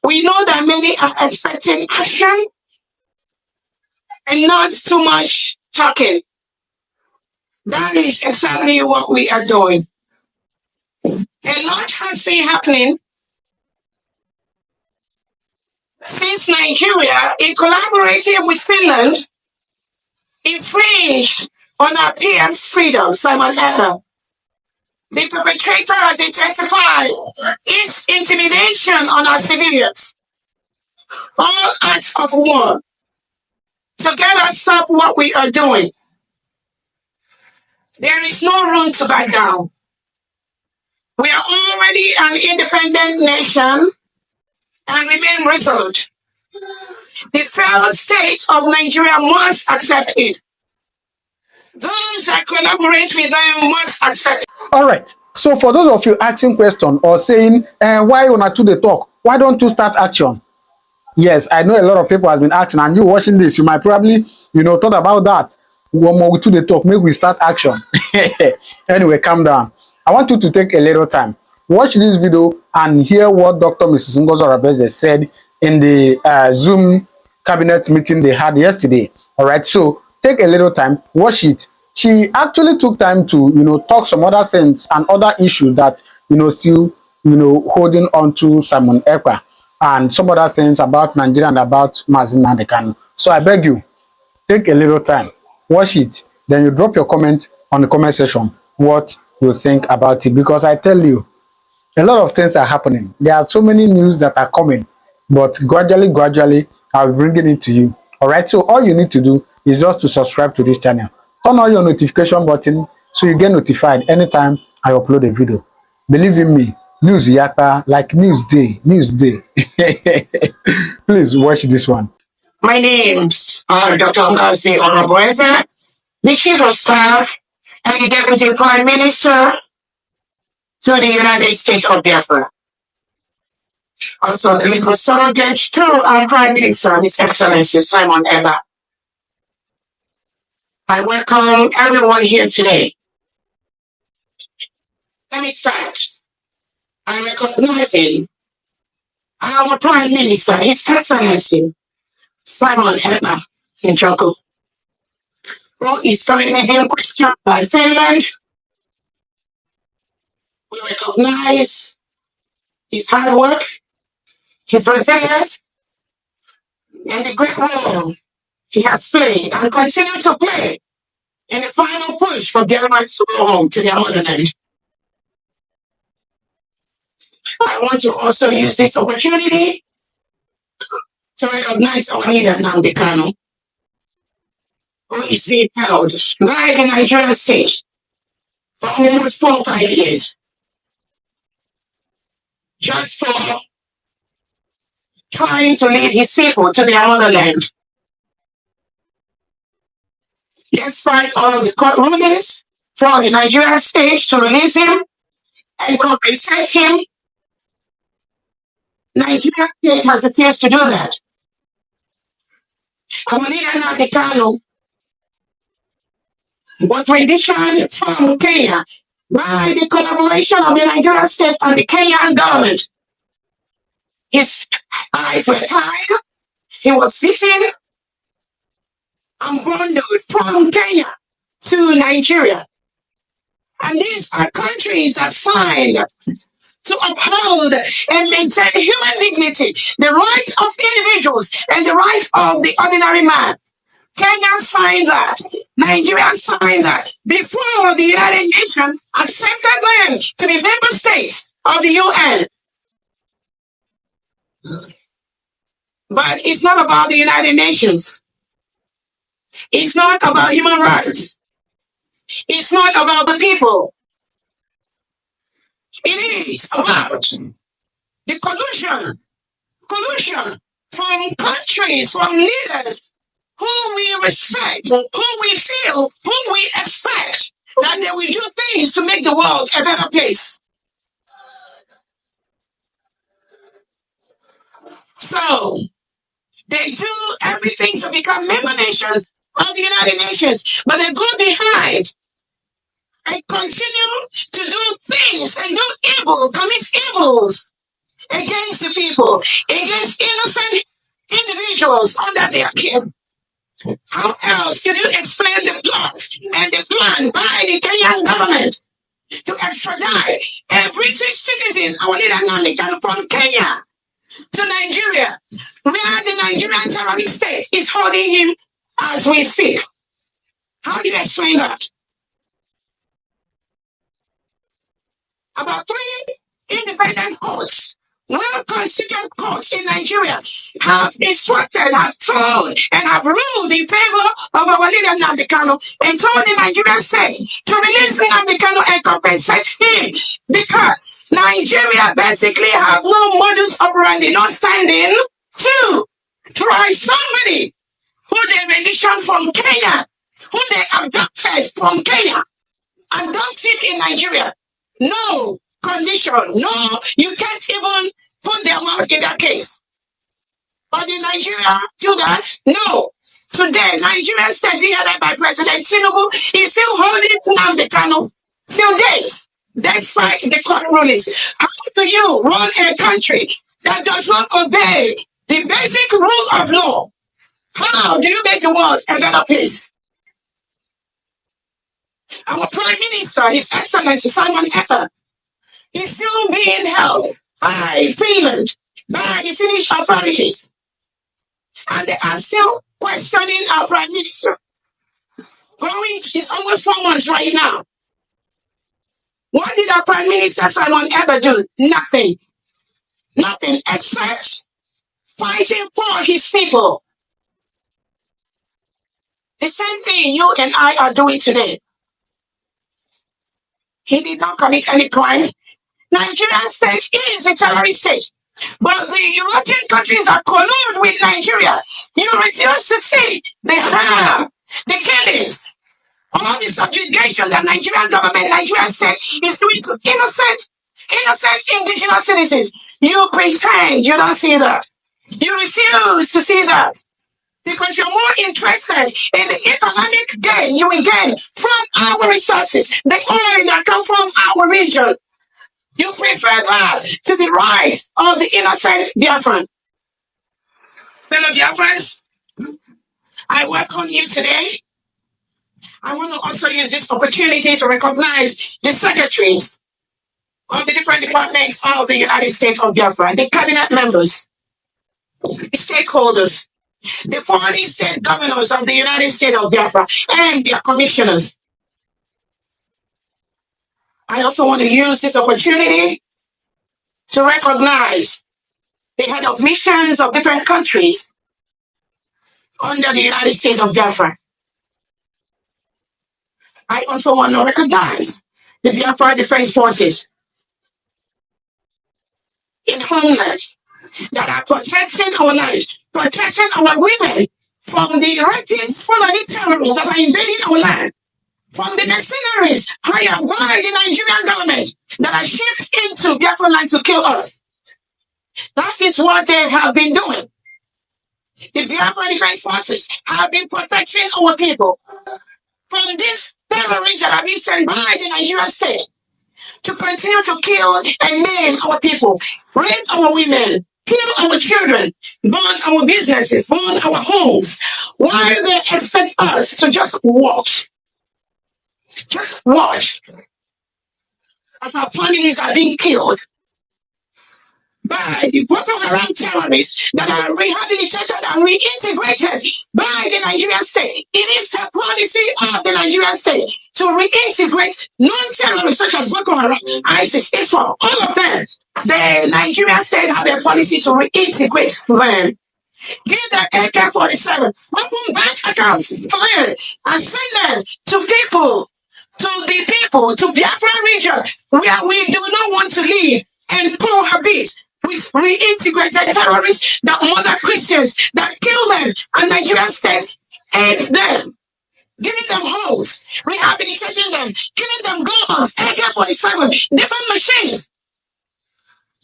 We know that many are expecting action and not too much talking. That is exactly what we are doing. A lot has been happening since Nigeria, in collaborating with Finland, infringed on our PM's freedom, Simon Ekpa. The perpetrator has intensified its intimidation on our civilians. All acts of war to get us stop what we are doing. There is no room to back down. We are already an independent nation and remain resolute. The failed state of Nigeria must accept it. Those that collaborate with them must accept it. All right. So for those of you asking question or saying, why una to the talk? Why don't you start action? Yes, I know a lot of people have been asking, and you watching this, you might probably, thought about that. One more to the talk, maybe we start action. Anyway, calm down. I want you to take a little time. Watch this video and hear what Dr. Mrs. Ngozi Orabueze said in the Zoom cabinet meeting they had yesterday. All right, so take a little time, watch it. She actually took time to, talk some other things and other issues that, still, holding on to Simon Ekpa and some other things about Nigeria and about nnamdikanu. So I beg you, take a little time, watch it, then you drop your comment on the comment section, what you think about it, because I tell you, a lot of things are happening. There are so many news that are coming, but gradually, I'll be bringing it to you. All right, so all you need to do is just to subscribe to this channel. Turn on your notification button so you get notified anytime I upload a video. Believe in me, news yakpa like news day. Please watch this one. My name's Dr. Ngozi Orabueze, the Chief of Staff and the Deputy Prime Minister to the United States of Biafra. Also, the legal surrogate to our Prime Minister, His Excellency Simon Ekpa. I welcome everyone here today. Let me start. I recognizing our Prime Minister, His Excellency Simon Ekpa in Joko, who is currently being questioned by Finland. We recognize his hard work, his resilience, and the great role he has played and continue to play in the final push for Biafrans to go home to their motherland. I want to also use this opportunity to recognize our leader, nnamdikanu, who is being held by the Nigerian state for almost 4 or 5 years, just for trying to lead his people to their motherland. Despite all of the court rulings for the Nigerian state to release him and compensate him, Nigeria state has refused to do that. Our leader nnamdikanu was renditioned from Kenya by the collaboration of the Nigerian state and the Kenyan government. His eyes were tied, he was sitting and bundled from Kenya to Nigeria. And these are countries that signed to uphold and maintain human dignity, the rights of individuals and the rights of the ordinary man. Kenya signed that. Nigeria signed that before the United Nations accepted them to be member states of the UN. But it's not about the United Nations. It's not about human rights. It's not about the people. It is about the collusion from countries, from leaders who we respect, who we feel, who we expect that they will do things to make the world a better place. So, they do everything to become member nations of the United Nations, but they go behind and continue to do things and do evil, commit evils against the people, against innocent individuals under their care. How else can you explain the plot and the plan by the Kenyan government to extradite a British citizen, our leader nnamdikanu, from Kenya to Nigeria, where the Nigerian terrorist state is holding him as we speak? How do you explain that? About 3 independent courts, well-considered courts in Nigeria, have instructed, have told, and have ruled in favor of our leader nnamdikanu and told the Nigerian state to release nnamdikanu and compensate him, because Nigeria basically have no modus operandi, no standing to try somebody who they rendition from Kenya, who they abducted from Kenya, and dumped him in Nigeria. No condition. No, you can't even put their mouth in that case. But in Nigeria, do that? No. Today, Nigeria state headed by President Tinubu is still holding nnamdikanu till date, despite the court rulings. How do you run a country that does not obey the basic rule of law? How do you make the world a better place? Our Prime Minister, His Excellency Simon Ekpa, is still being held by Finland, by the Finnish authorities. And they are still questioning our Prime Minister. It's almost 4 months right now. What did our Prime Minister Simon ever do? Nothing. Nothing except fighting for his people. The same thing you and I are doing today. He did not commit any crime. Nigeria state is a terrorist state. But the European countries that collude with Nigeria, you refuse to see the harm, the killings, all the subjugation that Nigerian government, Nigerian state is doing to innocent indigenous citizens. You pretend you don't see that. You refuse to see that. Because you're more interested in the economic gain you will gain from our resources, the oil that come from our region. You prefer that to the rights of the innocent Biafran. Fellow Biafrans, I welcome you today. I want to also use this opportunity to recognize the secretaries of the different departments of the United States of Biafra, the cabinet members, the stakeholders, the 40 state governors of the United States of Biafra, and their commissioners. I also want to use this opportunity to recognize the head of missions of different countries under the United States of Biafra. I also want to recognize the Biafra Defense Forces in homeland that are protecting our lives, protecting our women from the rapists, Fulani terrorists that are invading our land, from the mercenaries hired by the Nigerian government that are shipped into Biafra land to kill us. That is what they have been doing. The Biafra Defense Forces have been protecting our people from these terrorists that have been sent by the Nigerian state to continue to kill and maim our people, rape our women, kill our children, burn our businesses, burn our homes, while they expect us to just watch. Just watch as our families are being killed by the Boko Haram terrorists that are rehabilitated and reintegrated by the Nigerian state. It is the policy of the Nigerian state to reintegrate non-terrorists such as Boko Haram, ISIS, ISWAP, all of them. The Nigerian state have a policy to reintegrate them. Give them AK-47, open bank accounts for them, and send them to people, to Biafra region, where we do not want to live and cohabit with reintegrated terrorists that murder Christians, that kill them, and Nigerian state aid them, giving them homes, rehabilitating them, giving them guns, AK-47, different machines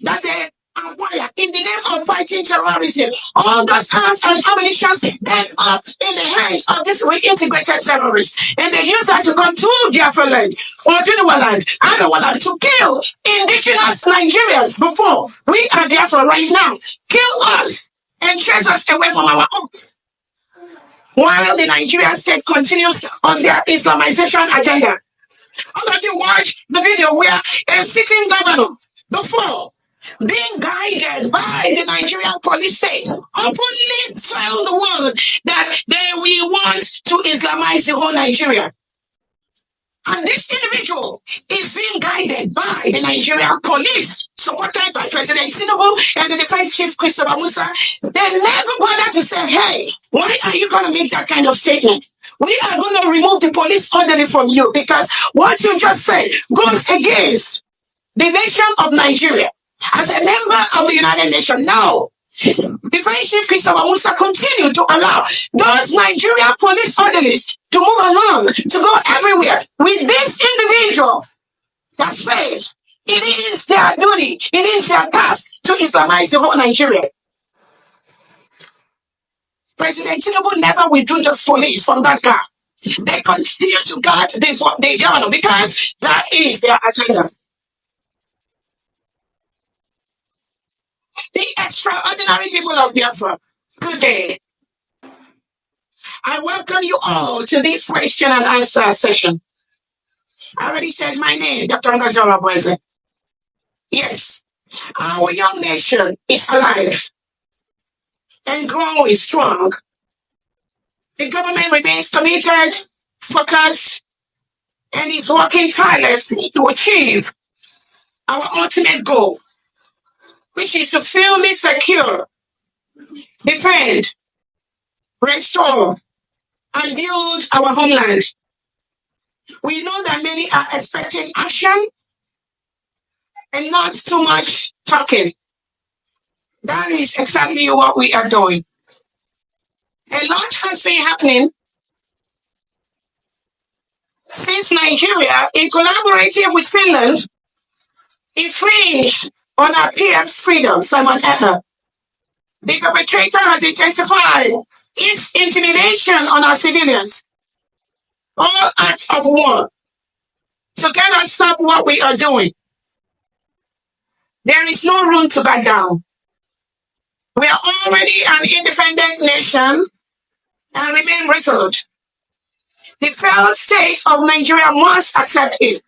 that they acquire in the name of fighting terrorism. All those arms and ammunition end up in the hands of these reintegrated terrorists. And they use that to come to Biafra land or Junuwa land, Adawa land, to kill indigenous Nigerians before we are Biafra right now. Kill us and chase us away from our homes. While the Nigerian state continues on their Islamization agenda. All of you watch the video where a sitting governor before being guided by the Nigerian police state openly tell the world that they will want to Islamize the whole Nigeria. And this individual is being guided by the Nigerian police, supported by President Tinubu and the Defense Chief Christopher Musa. They never bother to say, hey, why are you going to make that kind of statement? We are going to remove the police orderly from you because what you just said goes against the nation of Nigeria. As a member of the United Nations, no. Defense Chief Christopher Musa continued to allow those Nigerian police orderlies to move along, to go everywhere with this individual that says it is their duty, it is their task to Islamize the whole Nigeria. President Tinubu never withdrew those police from that car. They continue to guard the governor because that is their agenda. The extraordinary people of Biafra, good day. I welcome you all to this question and answer session. I already said my name, Dr. Ngozi Orabueze. Yes, our young nation is alive and growing strong. The government remains committed, focused, and is working tirelessly to achieve our ultimate goal, which is to fully secure, defend, restore, and build our homeland. We know that many are expecting action and not too much talking. That is exactly what we are doing. A lot has been happening since Nigeria, in collaborating with Finland, infringed on our PM's freedom, Simon Ekpa. The perpetrator has intensified its intimidation on our civilians. All acts of war to get us stop what we are doing. There is no room to back down. We are already an independent nation and remain resolute. The failed state of Nigeria must accept it.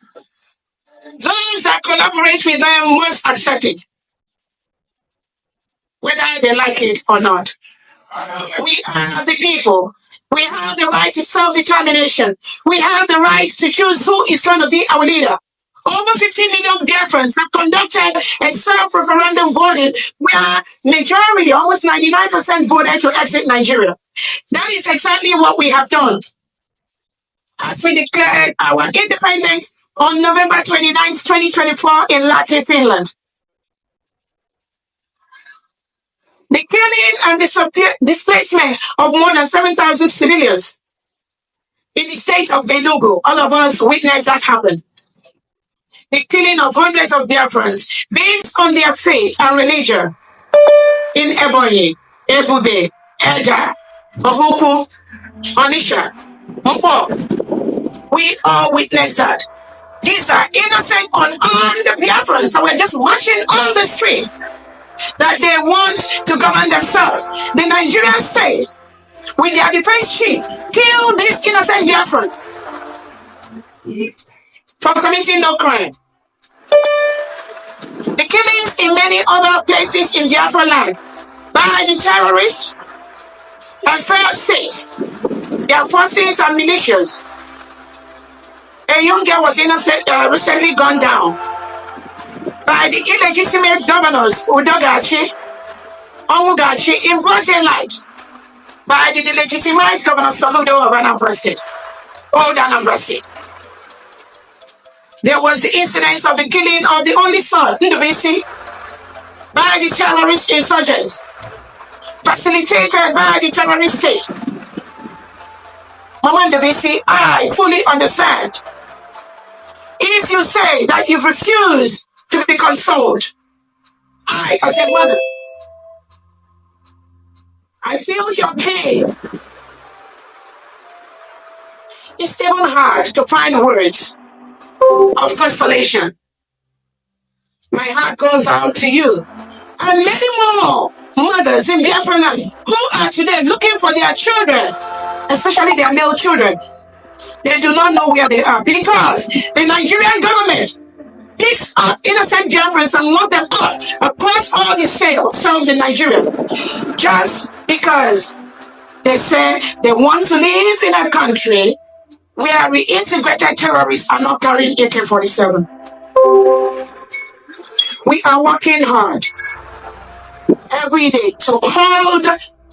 Those that collaborate with them must accept it, whether they like it or not. We are the people. We have the right to self-determination. We have the right to choose who is going to be our leader. Over 50 million Biafrans have conducted a self-referendum voting where majority, almost 99% voted to exit Nigeria. That is exactly what we have done. As we declared our independence on November 29, 2024 in Lahti, Finland. The killing and the displacement of more than 7,000 civilians in the state of Enugu, all of us witnessed that happen. The killing of hundreds of Biafrans based on their faith and religion in Ebonyi, Ebube, Eja, Ohuku, Onisha, Mpo. We all witnessed that. These are innocent, unarmed Biafrans that were just marching on the street, that they want to govern themselves. The Nigerian state, with their defense chief, killed these innocent Biafrans for committing no crime. The killings in many other places in Biafra land by the terrorists and failed states, their forces and militias. A young girl was recently gunned down by the illegitimate governors Udogachi, Onwugachi in broad daylight, by the delegitimized Governor Soludo of Anambra State, Old Anambra State. There was the incidence of the killing of the only son, Ndubisi, by the terrorist insurgents, facilitated by the terrorist state. Mama Ndubisi, I fully understand. If you say that you've refused to be consoled, I, as a mother, I feel your pain. It's even hard to find words of consolation. My heart goes out to you and many more mothers in Biafran who are today looking for their children, especially their male children. They do not know where they are because the Nigerian government picks up innocent Biafrans and lock them up across all the cells in Nigeria just because they say they want to live in a country where reintegrated terrorists are not carrying AK-47. We are working hard every day to hold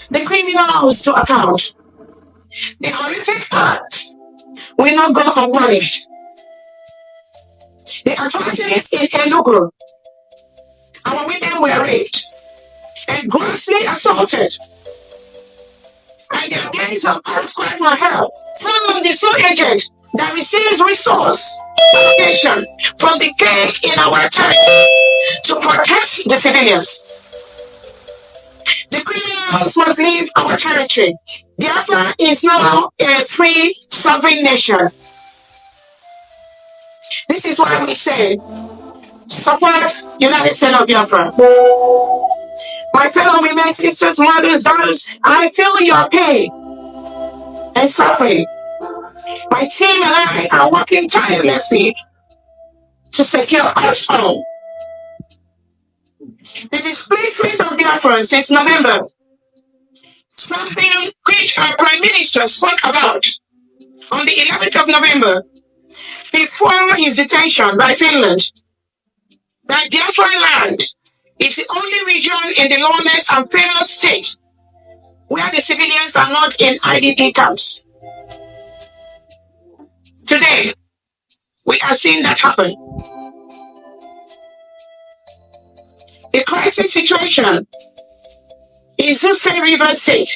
the criminals to account. The horrific act will not go unpunished. The atrocities in Enugu, our women were raped and grossly assaulted, and their days of outcry for help from the sole agent that receives resource allocation from the cake in our territory to protect the civilians. The criminals must leave our territory. Biafra is now a free, sovereign nation. This is why we say, support United States of Biafra. My fellow women, sisters, mothers, daughters, I feel your pain and suffering. My team and I are working tirelessly to secure us home. The displacement of Biafra since November, something which our Prime Minister spoke about on the 11th of November before his detention by Finland, that Biafra land is the only region in the lawless and failed state where the civilians are not in IDP camps. Today, we are seeing that happen. The crisis situation in Zuste River State,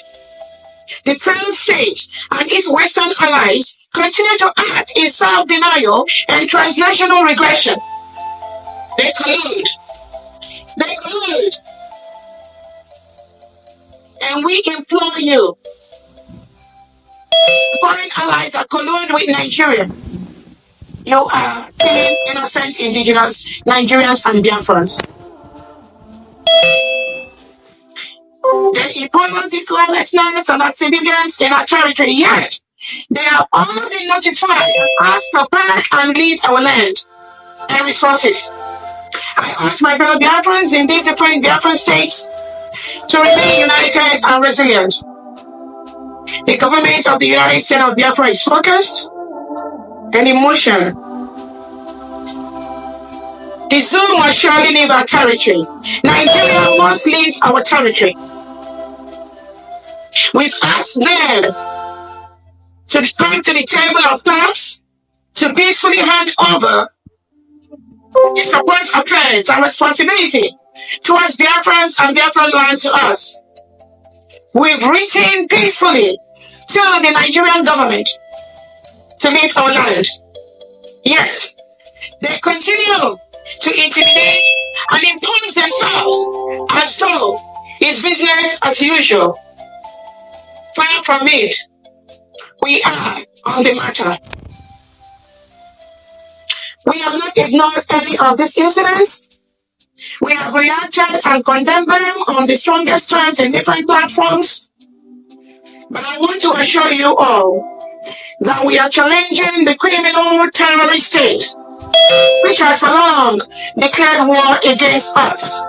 the failed state and its Western allies continue to act in self-denial and transnational regression. They collude. They collude. And we implore you, foreign allies are collude with Nigeria. You are killing innocent indigenous Nigerians and Biafrans. They impose this lawlessness on our civilians in our territory, yet they have all been notified and asked to pack and leave our land and resources. I urge my fellow Biafrans in these different Biafran states to remain united and resilient. The government of the United States of Biafra is focused and in motion. The zoo must surely leave our territory. Nigeria must leave our territory. We've asked them to come to the table of talks to peacefully hand over the support affairs and responsibility towards Biafrans and Biafran land to us. We've written peacefully to the Nigerian government to leave our land. Yet, they continue to intimidate and impose themselves as though it's business as usual. Far from it. We are on the matter. We have not ignored any of these incidents. We have reacted and condemned them on the strongest terms in different platforms. But I want to assure you all that we are challenging the criminal terrorist state, which has for long declared war against us.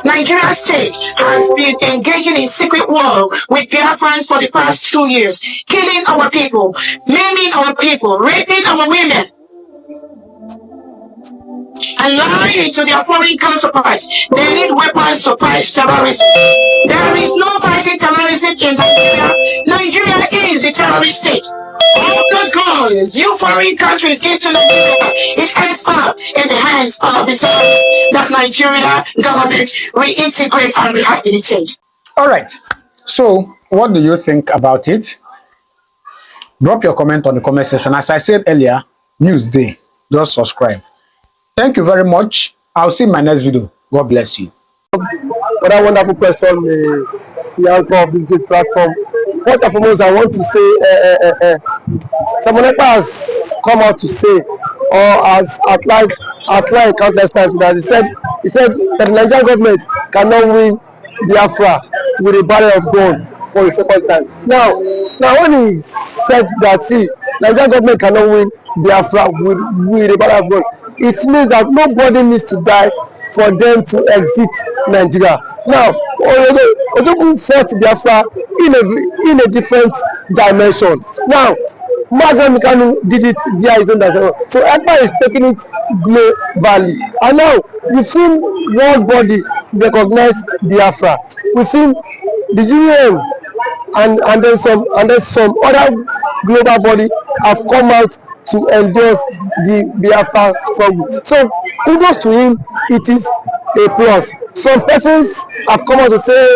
Nigeria state has been engaging in secret war with Biafrans for the past 2 years, killing our people, maiming our people, raping our women, and lying to their foreign counterparts. They need weapons to fight terrorism. There is no fighting terrorism in Nigeria. Nigeria is the terrorist state. All those guns you foreign countries give to Nigeria, it ends up in the hands of the terrorists that Nigeria government reintegrate and rehabilitate. All right. So, what do you think about it? Drop your comment on the comment section. As I said earlier, Newsday, just subscribe. Thank you very much. I'll see you in my next video. God bless you. For that wonderful question, the anchor of this great platform. First and foremost, I want to say, someone has come out to say, or has outlined countless times that he said that the Nigerian government cannot win Biafra with a barrel of gun for the second time. Now when he said that, see, Nigerian government cannot win Biafra with a barrel of gun, it means that nobody needs to die for them to exit Nigeria. Now, Ojukwu fought Biafra in a different dimension. Now, nnamdikanu did it via his own dimension. So Ekpa is taking it globally. And now, we've seen world body recognize Biafra. We've seen the UN and then some other global body have come out to endorse the Biafra struggle. So kudos to him, it is a plus. Some persons have come out to say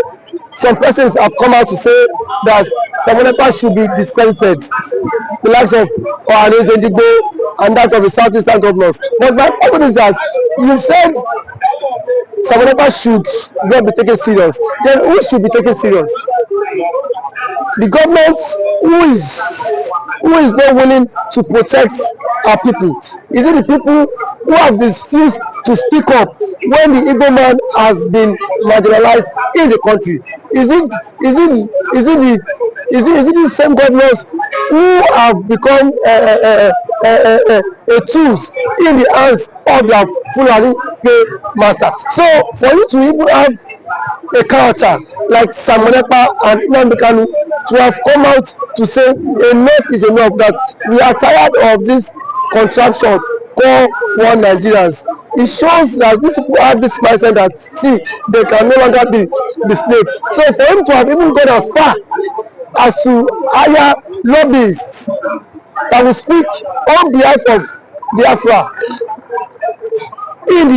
that Samonekpa should be discredited, the likes of Ohanes Edigbo and that of the Southeastern governors. But my question is that you said Samonekpa should not be taken serious. Then who should be taken serious? The government who is not willing to protect our people? Is it the people who have refused to speak up when the Igbo man has been marginalized in the country? Is it the same governors who have become a tools in the hands of their Fulani master? So for you to even have a character like Samonekpa and nnamdikanu to have come out to say enough is enough, that we are tired of this contraption called one Nigerians. It shows that these people have this mindset that, see, they can no longer be the slave. So for him to have even gone as far as to hire lobbyists that will speak on behalf of Biafra in the